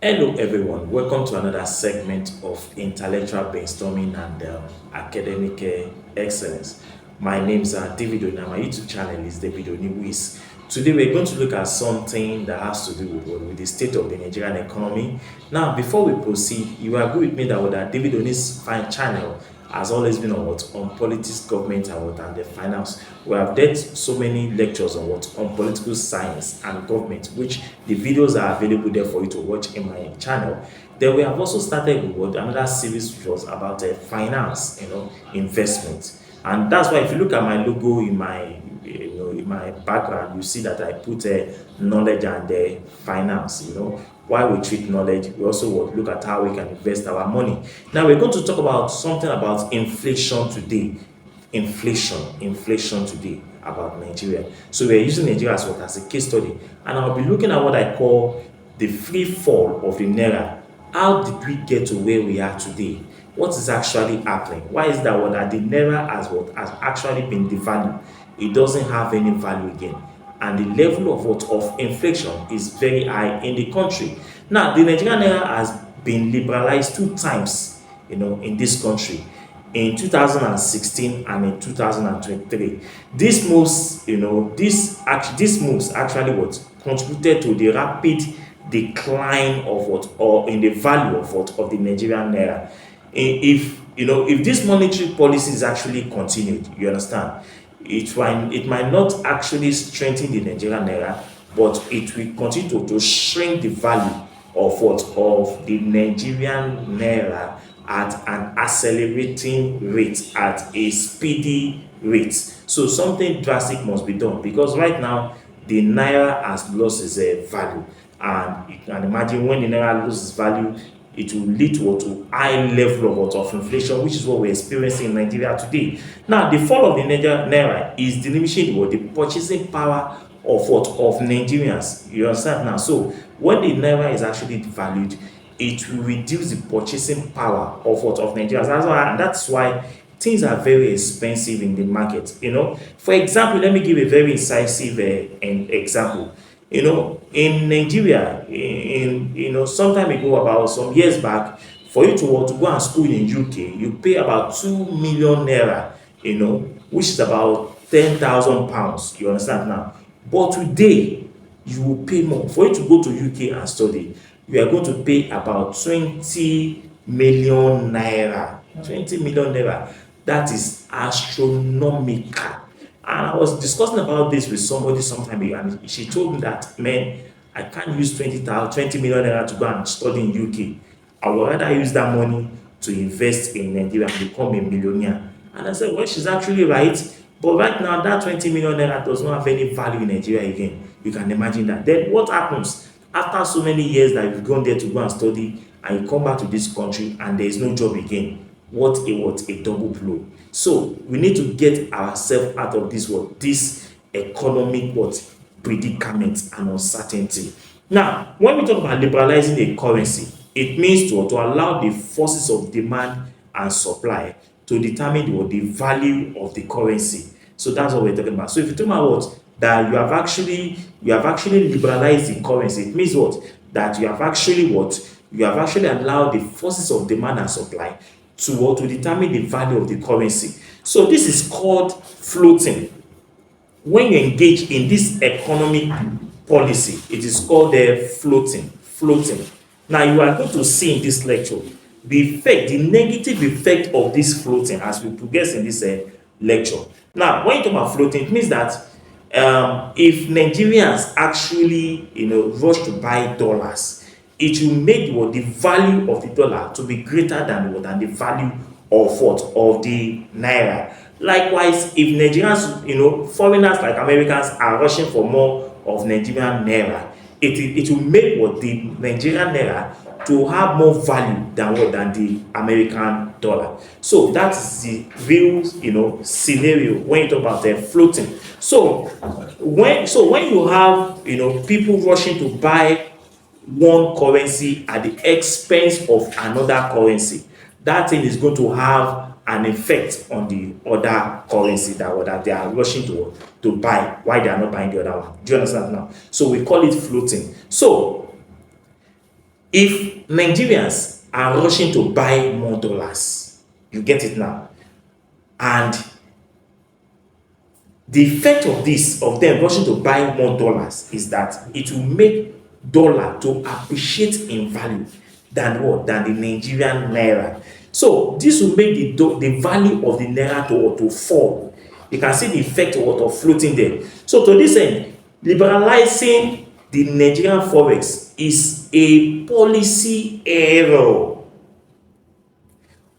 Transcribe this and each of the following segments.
Hello, everyone. Welcome to another segment of intellectual brainstorming and academic excellence. My name is David Oni. My YouTube channel is David Oni. Today, we're going to look at something that has to do with the state of the Nigerian economy. Now, before we proceed, you agree with me that David Oni's fine channel has always been on on politics, government, and the finance. We have done so many lectures on political science and government, which the videos are available there for you to watch in my channel. Then we have also started with another series which was about finance, investment, and that's why if you look at my logo in my in my background, you see that I put knowledge and finance. Why we treat knowledge, we also will look at how we can invest our money. Now we're going to talk about something about inflation today. Inflation today about Nigeria. So we're using Nigeria as a case study, and I'll be looking at what I call the free fall of the Naira. How did we get to where we are today? What is actually happening? Why is that the Naira has actually been devalued? It doesn't have any value again, and the level of inflation is very high in the country. Now, the Nigerian naira has been liberalized two times, in this country, in 2016 and in 2023. This moves, this moves actually what contributed to the rapid decline of or in the value of the Nigerian naira. If this monetary policy is actually continued, you understand, it might not actually strengthen the Nigerian naira, but it will continue to shrink the value of the Nigerian naira at an accelerating rate, at a speedy rate. So something drastic must be done, because right now the naira has lost its value, and you can imagine when the naira loses value, it will lead to high level of inflation, which is what we're experiencing in Nigeria today. Now, the fall of the naira is diminishing the purchasing power of Nigerians. You understand now? So when the naira is actually devalued, it will reduce the purchasing power of Nigerians. That's why things are very expensive in the market. For example, let me give a very incisive example. In Nigeria, some time ago, about some years back, for you to go and school in UK, you pay about 2 million naira, which is about £10,000. You understand now? But today, you will pay more. For you to go to UK and study, you are going to pay about 20 million naira. 20 million naira. That is astronomical. And I was discussing about this with somebody sometime ago, and she told me that, man, I can't use 20 million naira to go and study in UK. I would rather use that money to invest in Nigeria and become a millionaire. And I said, well, she's actually right. But right now, that 20 million naira does not have any value in Nigeria again. You can imagine that. Then what happens after so many years that you've gone there to go and study, and you come back to this country and there is no job again? What a double blow. So we need to get ourselves out of this economic predicament and uncertainty. Now, when we talk about liberalizing a currency, it means to allow the forces of demand and supply to determine the value of the currency. So that's what we're talking about. So if you talk about that you have actually liberalized the currency, it means that you have actually allowed the forces of demand and supply to determine the value of the currency. So this is called floating. When you engage in this economic policy, it is called floating. Now you are going to see in this lecture the negative effect of this floating as we progress in this lecture. Now, when you talk about floating, it means that if Nigerians actually rush to buy dollars, it will make the value of the dollar to be greater than the value of the naira. Likewise, if Nigerians, foreigners like Americans are rushing for more of Nigerian naira, it will make the Nigerian naira to have more value than the American dollar. So that's the real scenario when you talk about floating. So when you have people rushing to buy one currency at the expense of another currency, that thing is going to have an effect on the other currency that they are rushing to buy, why they are not buying the other one. Do you understand now? So we call it floating. So If Nigerians are rushing to buy more dollars, you get it now, and the effect of this, of them rushing to buy more dollars, is that it will make dollar to appreciate in value than what? Than the Nigerian naira. So this will make the value of the naira to fall. You can see the effect of floating there. So to this end, liberalizing the Nigerian forex is a policy error.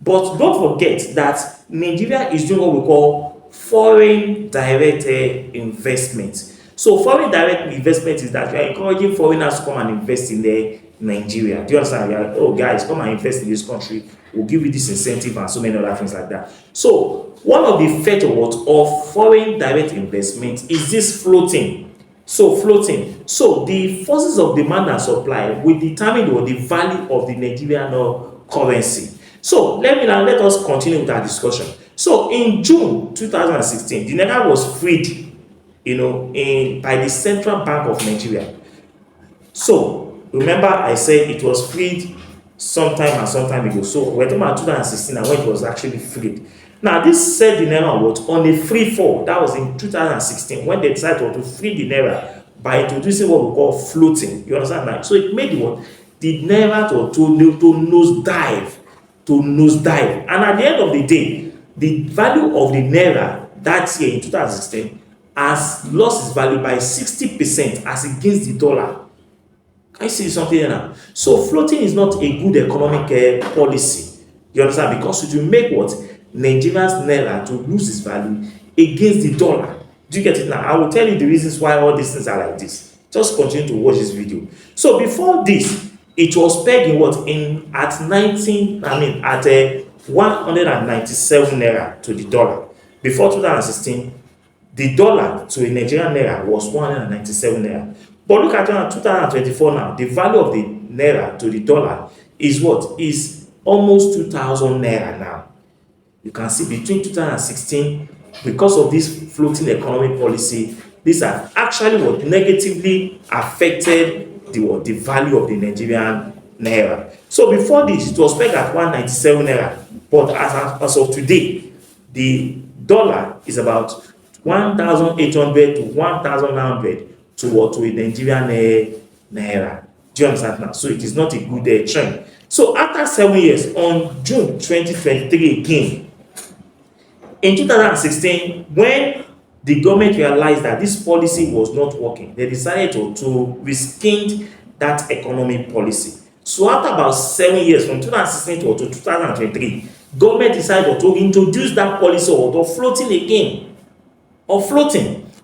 But don't forget that Nigeria is doing what we call foreign direct investment. So foreign direct investment is that you are encouraging foreigners to come and invest in Nigeria. Do you understand? You are, oh guys, come and invest in this country. We'll give you this incentive and so many other things like that. So one of the effects of foreign direct investment is this floating. So floating. So the forces of demand and supply will determine the value of the Nigerian currency. So let us continue with our discussion. So in June 2016, the naira was freed, by the Central Bank of Nigeria. So remember, I said it was freed sometime ago. So we're talking about 2016 and when it was actually freed. Now this set the naira was on a free fall. That was in 2016 when they decided to free the naira by introducing what we call floating. You understand that? So it made the naira to nosedive. And at the end of the day, the value of the naira that year in 2016 has lost its value by 60% as against the dollar. Can you see something here now? So floating is not a good economic policy. You understand? Because it will make Nigeria's naira to lose its value against the dollar. Do you get it now? I will tell you the reasons why all these things are like this. Just continue to watch this video. So before this, it was pegged at 197 naira to the dollar. Before 2016, the dollar to a Nigerian naira was 197 naira. But look at 2024 now. The value of the naira to the dollar is what? Is almost 2,000 naira now. You can see between 2016, because of this floating economic policy, these have actually negatively affected the value of the Nigerian naira. So before this, it was pegged at 197 naira. But as of today, the dollar is about 1,800 to 1,900 to a Nigerian naira. Do you understand now? So it is not a good trend. So after 7 years, on June 2023 again, in 2016, when the government realized that this policy was not working, they decided to rescind that economic policy. So after about 7 years, from 2016 to 2023, government decided to introduce that policy of floating again,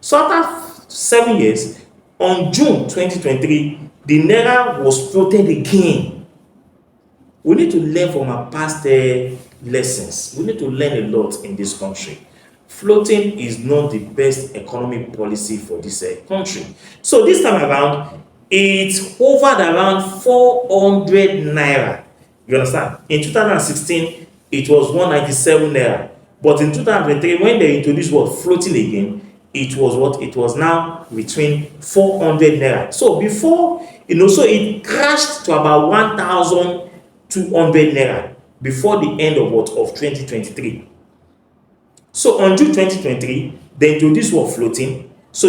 So after 7 years, on June 2023, the naira was floated again. We need to learn from our past lessons. We need to learn a lot in this country. Floating is not the best economic policy for this country. So this time around, it hovered around 400 naira. You understand? In 2016, it was 197 naira. But in 2023, when they introduced floating again, it was now between 400 naira. So before, so it crashed to about 1,200 naira before the end of 2023. So on June 2023, they introduced floating. So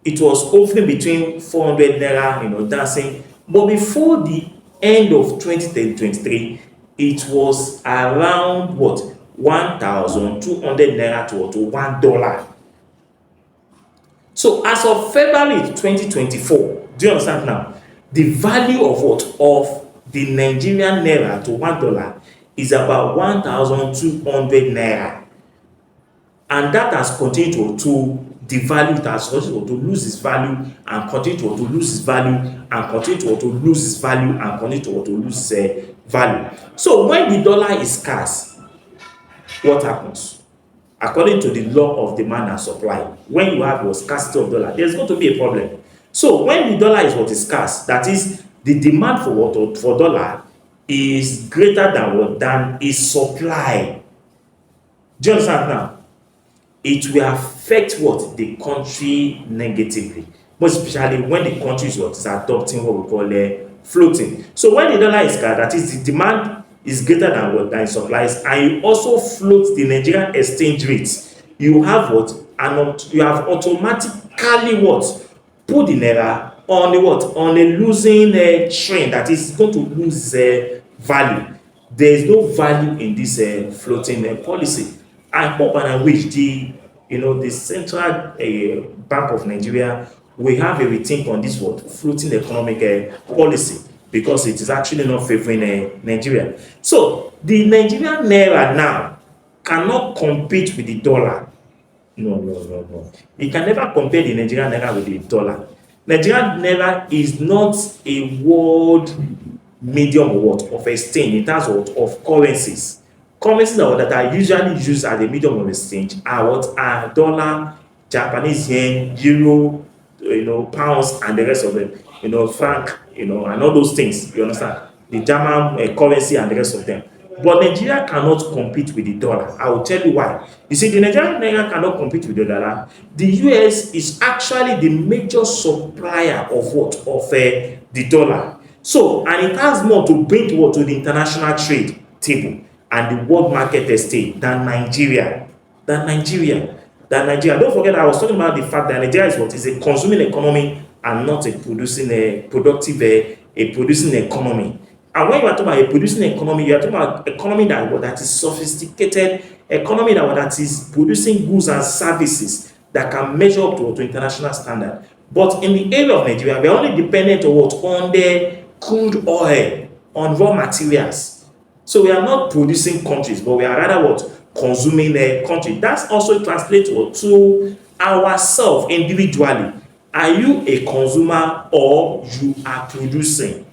it was hovering between 400 naira, dancing. But before the end of 2023, it was around 1,200 naira to $1. So as of February 2024, do you understand now? The value of the Nigerian naira to $1 is about 1,200 naira. And that has continued to devalue, it has continued to lose its value and continue to lose its value and continue to lose its value and continue to lose its value. So when the dollar is scarce, what happens? According to the law of demand and supply, when you have scarcity of dollar, there's going to be a problem. So when the dollar is scarce, that is, the demand for dollar is greater than its supply. Do you understand now? It will affect the country negatively, most especially when the country is adopting what we call floating. So when the dollar is scarce, that is the demand is greater than what than supplies, and you also float the Nigerian exchange rate, you have what? And you have automatically what? Put the naira on the what? On a losing trend, that is going to lose value. There is no value in this floating policy. I hope and I wish the Central Bank of Nigeria will have a rethink on this what floating economic policy, because it is actually not favoring Nigeria. So the Nigerian naira now cannot compete with the dollar. No, no, no, no. You can never compare the Nigerian naira with the dollar. Nigerian naira is not a world medium of what? Of exchange in terms of currencies. Currencies that are usually used as a medium of exchange are what? Are dollar, Japanese yen, euro, pounds, and the rest of them. Franc, and all those things. You understand? The German currency and the rest of them. But Nigeria cannot compete with the dollar. I will tell you why. You see, the Nigerian naira cannot compete with the dollar. The US is actually the major supplier of what? Of the dollar. So, and it has more to bring what to the international trade table and the world market state than Nigeria. Don't forget, I was talking about the fact that Nigeria is what? Is a consuming economy and not a producing a producing economy. And when you are talking about a producing economy, you are talking about economy that is sophisticated, economy that is producing goods and services that can measure up to international standard. But in the area of Nigeria, we are only dependent on what? On the crude oil, on raw materials. So we are not producing countries, but we are rather what? Consuming a country. That's also translates to ourselves individually. Are you a consumer or you are producing?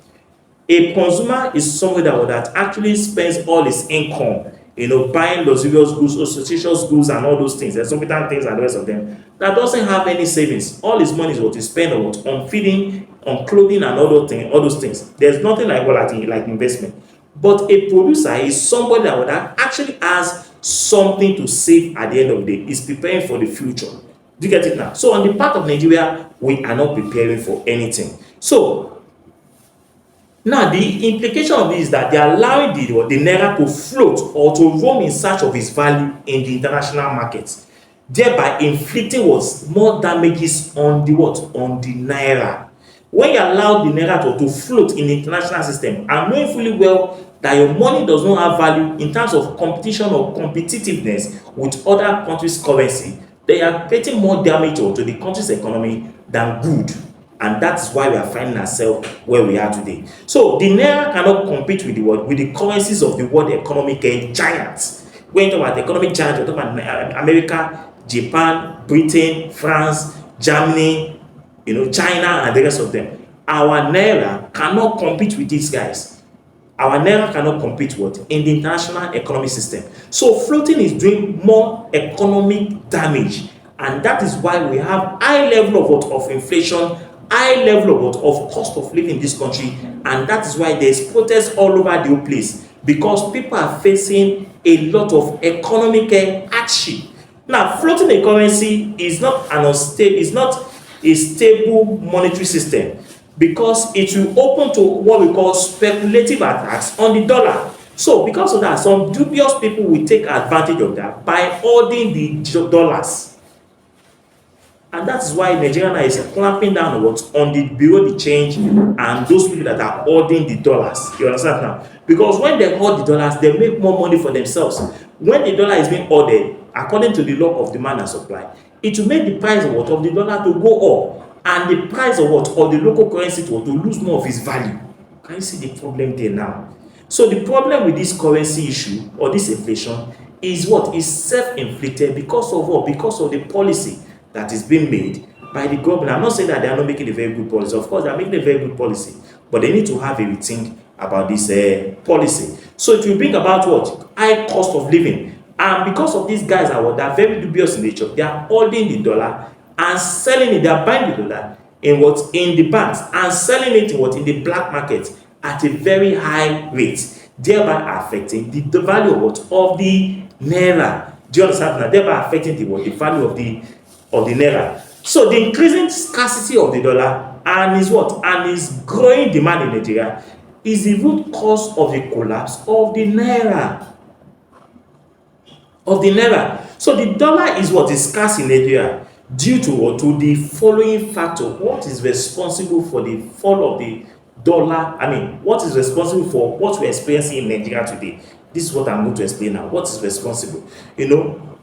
A consumer is somebody that actually spends all his income, buying luxurious goods, ostentatious goods, and all those things, exorbitant things, and the rest of them, that doesn't have any savings. All his money is what he spends on feeding, on clothing, and all those things. There's nothing like investment. But a producer is somebody that actually has something to save at the end of the day, is preparing for the future. Do you get it now? So on the part of Nigeria, we are not preparing for anything. So now, the implication of this is that they are allowing the naira to float or to roam in search of its value in the international markets, thereby inflicting more damages on the on the naira. When you allow the naira to float in the international system, and knowing fully well that your money does not have value in terms of competition or competitiveness with other countries' currency, they are creating more damage to the country's economy than good. And that's why we are finding ourselves where we are today. So the naira cannot compete with the currencies of the world economic giants. When you talk about economic giants, we're talking about America, Japan, Britain, France, Germany, China, and the rest of them. Our naira cannot compete with these guys. Our naira cannot compete in the international economic system. So floating is doing more economic damage, and that is why we have high level of inflation, high level of cost of living in this country, and that is why there is protests all over the whole place, because people are facing a lot of economic hardship. Now, floating a currency is not a stable monetary system, because it will open to what we call speculative attacks on the dollar. So because of that, some dubious people will take advantage of that by holding the dollars. And that's why Nigeria is clamping down on the bureau de change and those people that are holding the dollars. You understand now? Because when they hold the dollars, they make more money for themselves. When the dollar is being hoarded, according to the law of demand and supply, it will make the price of the dollar to go up, and the price of the local currency to lose more of its value. Can you see the problem there now? So the problem with this currency issue or this inflation is is self-inflicted because of what? Because of the policy that is being made by the government. I'm not saying that they are not making a very good policy. Of course, they are making a very good policy, but they need to have a rethink about this policy. So it will bring about high cost of living. And because of these guys that are very dubious in nature, they are holding the dollar and selling it. They are buying the dollar in the banks and selling it in the black market at a very high rate, thereby affecting the value of the naira. Do you understand that? Thereby affecting the value of the naira. So the increasing scarcity of the dollar and is what? And is growing demand in Nigeria is the root cause of the collapse of the naira. So the dollar is what is scarce in Nigeria due to what? To the following factor. What is responsible for the fall of the dollar? I mean, what is responsible for what we're experiencing in Nigeria today? This is what I'm going to explain now. What is responsible?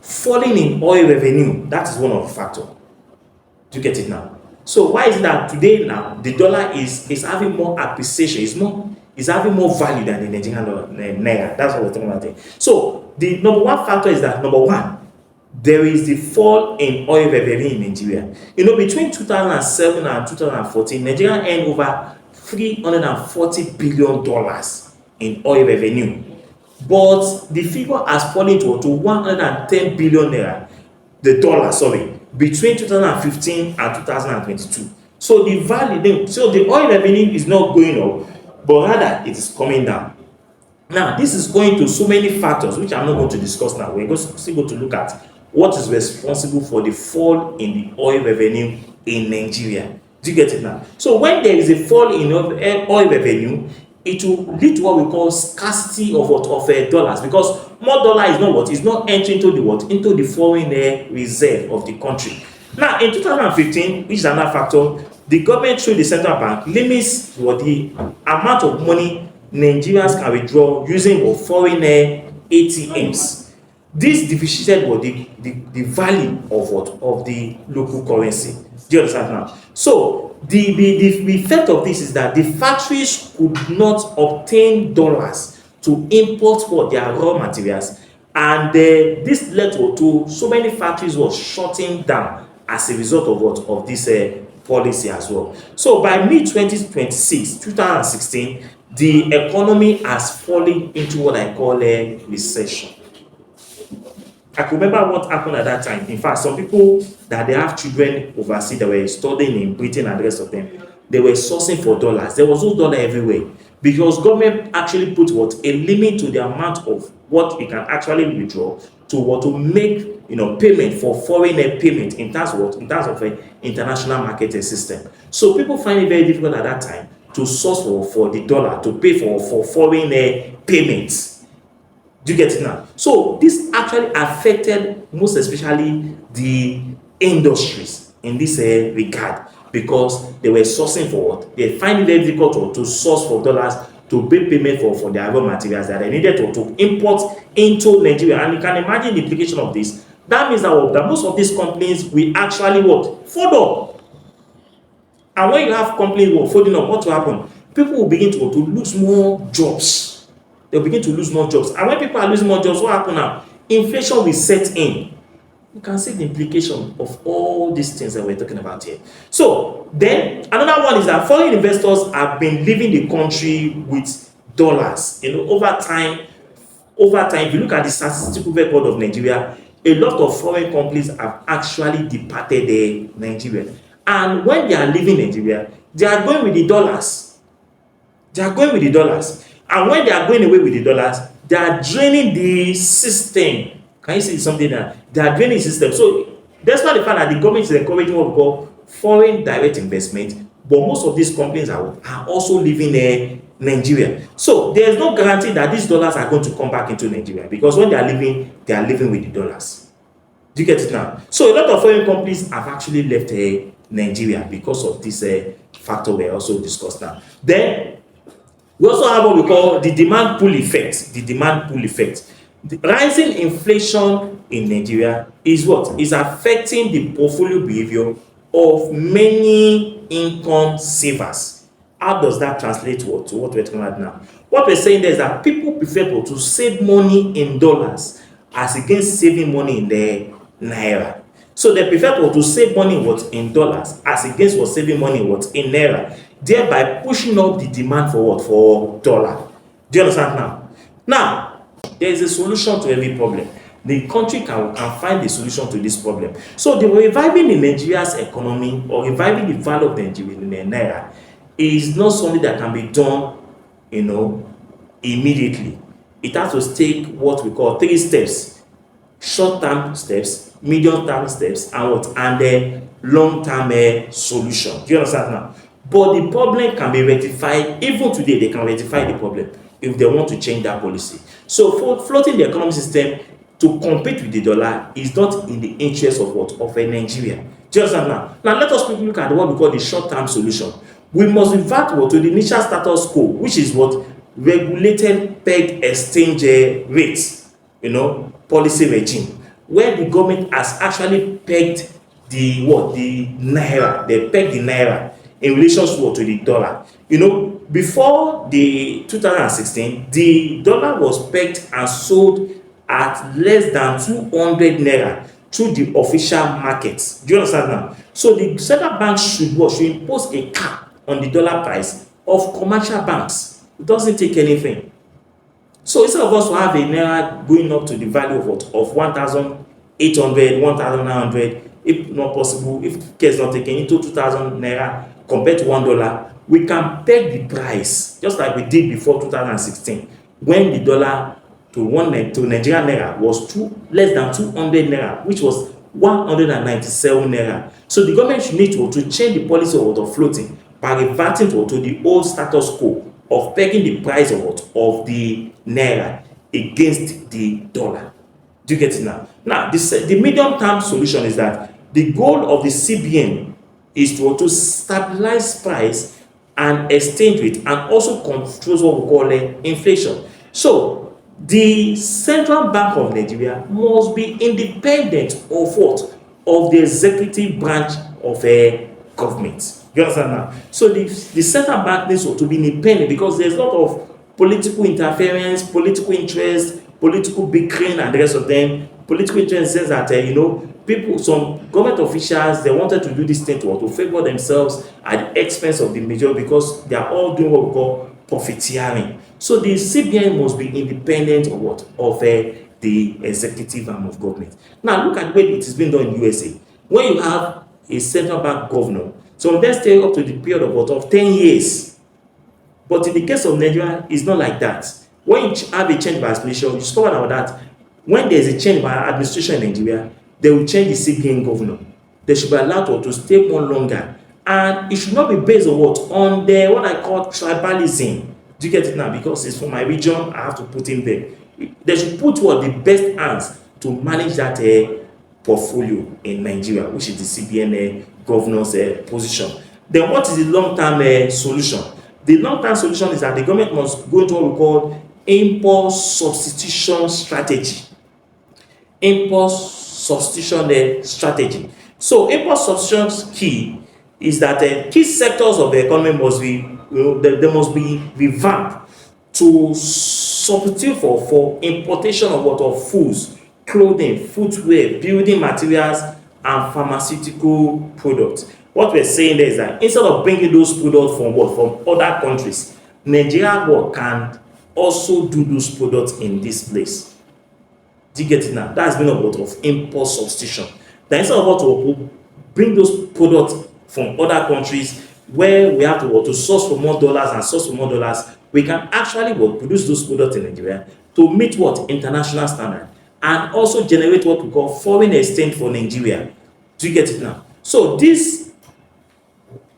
Falling in oil revenue, that is one of the factors. Do you get it now? So why is it that today now the dollar is having more appreciation, is having more value than the Nigerian naira? That's what we're talking about here. So the number one factor is that number one, there is the fall in oil revenue in Nigeria. Between 2007 and 2014, Nigeria earned over $340 billion in oil revenue. But the figure has fallen to 110 billion naira, the dollar, sorry, between 2015 and 2022. So the oil revenue is not going up, but rather it is coming down. Now, this is going to so many factors, which I'm not going to discuss now. We're still going to look at what is responsible for the fall in the oil revenue in Nigeria. Do you get it now? So when there is a fall in oil revenue, it will lead to what we call scarcity of dollars, because more dollar is not entering into the foreign reserve of the country. Now, in 2015, which is another factor, the government through the central bank limits the amount of money Nigerians can withdraw using foreign ATMs. This depreciated the value of the local currency. Do you understand now? So the effect of this is that the factories could not obtain dollars to import their raw materials, and this led to so many factories were shutting down as a result of this policy as well. So by mid-2016, the economy has fallen into what I call a recession. I can remember what happened at that time. In fact, some people that they have children overseas that were studying in Britain and the rest of them, they were sourcing for dollars. There was no dollar everywhere because government actually put a limit to the amount of what you can actually withdraw to make payment for foreign payment in terms of an international marketing system. So people find it very difficult at that time to source for the dollar to pay for foreign payments. Do you get it now? So this actually affected most especially the industries in this regard, because they were sourcing for what? They find it very difficult to source for dollars to pay payment for their raw materials that they needed to import into Nigeria. And you can imagine the implication of this. That means that most of these companies will actually fold up. And when you have companies folding up, what will happen? People will begin to lose more jobs. They'll begin to lose more jobs. And when people are losing more jobs, what happens now? Inflation will set in. You can see the implication of all these things that we're talking about here. So then another one is that foreign investors have been leaving the country with dollars. Over time, if you look at the statistical record of Nigeria, a lot of foreign companies have actually departed Nigeria. And when they are leaving Nigeria, they are going with the dollars. And when they are going away with the dollars, they are draining the system. Can you see something there? They are draining the system. So that's why the fact that the government is encouraging what we call foreign direct investment, but most of these companies are also leaving Nigeria. So there is no guarantee that these dollars are going to come back into Nigeria, because when they are leaving with the dollars. Do you get it now? So a lot of foreign companies have actually left Nigeria because of this factor we also discussed now. Then we also have what we call the demand pull effect. The rising inflation in Nigeria is affecting the portfolio behavior of many income savers. How does that translate to what we're talking about now? What we're saying there is that people prefer to save money in dollars as against saving money in the naira. So they prefer to save money in dollars as against saving money in naira, thereby pushing up the demand for dollar. Do you understand now? Now, there is a solution to every problem. The country can find the solution to this problem. So the reviving in Nigeria's economy, or reviving the value of Nigeria in the naira, is not something that can be done, immediately. It has to take what we call 3 steps: short-term steps, medium-term steps, and the long-term solution. Do you understand now? But the problem can be rectified. Even today, they can rectify the problem if they want to change that policy. So for floating the economic system to compete with the dollar is not in the interest of what? Of a Nigeria. Do you understand now? Now let us quickly look at what we call the short-term solution. We must revert what to the initial status quo, which is what? Regulated pegged exchange rates, policy regime, where the government has actually pegged the what? The naira. They pegged the naira in relation to the dollar. Before the 2016, the dollar was pegged and sold at less than 200 naira through the official market. Do you understand now? So the central bank should impose a cap on the dollar price of commercial banks. It doesn't take anything. So instead of us to have a naira going up to the value of what? Of 1,800, 1,900, if not possible, if care is not taken, into 2,000 naira compared to $1, we can peg the price just like we did before 2016, when the dollar to Nigerian naira was less than 200 naira, which was 197 naira. So the government should need to change the policy of floating by reverting to the old status quo of pegging the price of the naira against the dollar. Do you get it now? Now, the medium-term solution is that the goal of the CBN is to stabilize price and exchange rate, and also controls what we call inflation. So the Central Bank of Nigeria must be independent of what? Of the executive branch of a government. You understand now? So the Central Bank needs to be independent, because there's a lot of political interference, political interest, political bickering, and the rest of them. Political interest says that people, some government officials, they wanted to do this thing to favor themselves at the expense of the majority, because they are all doing what we call profiteering. So the CBN must be independent of what? Of the executive arm of government. Now look at the way it is being done in USA. When you have a central bank governor, some them stay up to the period of 10 years. But in the case of Nigeria, it's not like that. When you have a change by administration, you discover now that when there is a change by administration in Nigeria, they will change the CBN governor. They should be allowed to stay more longer. And it should not be based on what? On what I call tribalism. Do you get it now? Because it's from my region, I have to put him there. They should put the best hands to manage that portfolio in Nigeria, which is the CBN governor's position. Then what is the long-term solution? The long-term solution is that the government must go into what we call import substitution strategy. Import substitution strategy. So import substitution key is that key sectors of the economy must be they must be revamped to substitute for importation of foods, clothing, footwear, building materials, and pharmaceutical products. What we're saying there is that instead of bringing those products from other countries, Nigeria can also do those products in this place. Do you get it now? That's been a lot of import substitution. Then instead of to bring those products from other countries where we have to source for more dollars, we can actually produce those products in Nigeria to meet international standard, and also generate what we call foreign exchange for Nigeria. Do you get it now? So this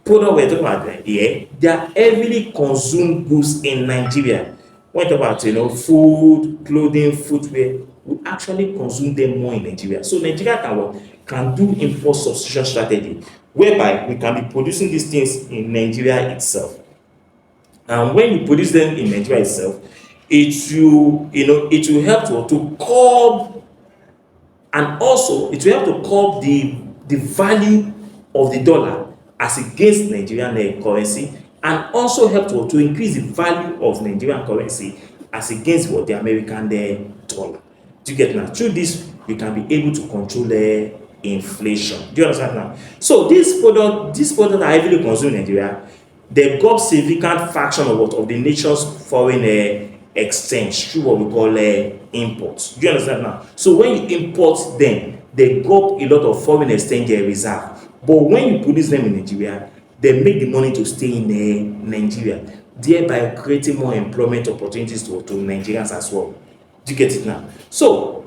product we're talking about here, they are heavily consumed goods in Nigeria. When we talk about food, clothing, footwear, we actually consume them more in Nigeria. So Nigeria can do import substitution strategy, whereby we can be producing these things in Nigeria itself. And when you produce them in Nigeria itself, it will help to curb, and also it will help to curb the value of the dollar as against Nigerian currency, and also help to increase the value of Nigerian currency as against the American dollar. Do you get now? Through this, you can be able to control the inflation. Do you understand now? So these products are heavily consumed in Nigeria. They got significant fraction of the nation's foreign exchange through what we call imports. Do you understand now? So when you import them, they got a lot of foreign exchange reserve. But when you produce them in Nigeria, they make the money to stay in Nigeria, thereby creating more employment opportunities to Nigerians as well. Do you get it now? So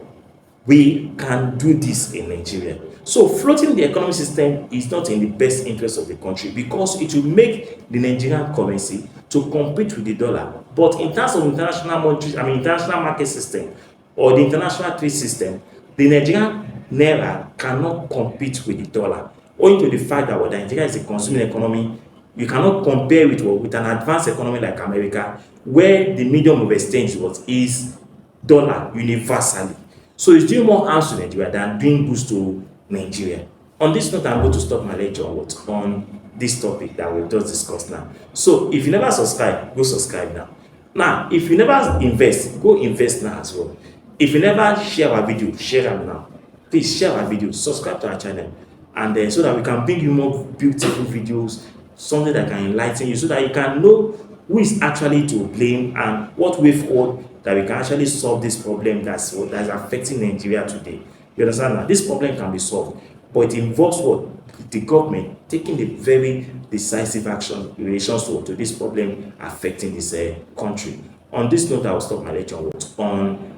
we can do this in Nigeria. So floating the economic system is not in the best interest of the country because it will make the Nigerian currency to compete with the dollar. But in terms of international monetary, international market system or the international trade system, the Nigerian Naira cannot compete with the dollar owing to the fact that Nigeria is a consuming economy. You cannot compare with an advanced economy like America, where the medium of exchange is dollar universally. So it's doing more harm to Nigeria than doing good to Nigeria. On this note, I'm going to stop my lecture on this topic that we've just discussed now. So if you never subscribe, go subscribe now. Now, if you never invest, go invest now as well. If you never share our video, share them now. Please share our video, subscribe to our channel, and then so that we can bring you more beautiful videos, something that can enlighten you, so that you can know who is actually to blame and what way forward that we can actually solve this problem that's affecting Nigeria today. You understand now? This problem can be solved, but it involves what? The government taking the very decisive action in relation to this problem affecting this country. On this note, I will stop my lecture on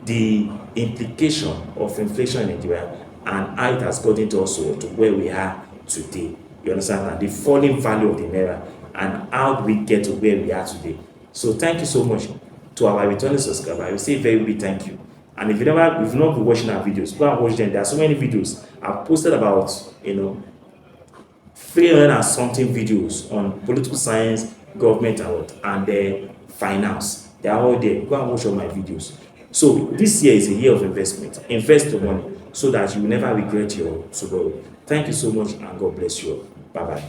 the implication of inflation in Nigeria and how it has gotten to also to where we are today. You understand now? The falling value of the Naira and how we get to where we are today. So thank you so much to our returning subscriber. I will say very big thank you. And if you've not been watching our videos, go and watch them. There are so many videos. I've posted about 300 and something videos on political science, government and finance. They are all there. Go and watch all my videos. So this year is a year of investment. Invest your money so that you will never regret your tomorrow. Thank you so much and God bless you all. Bye bye.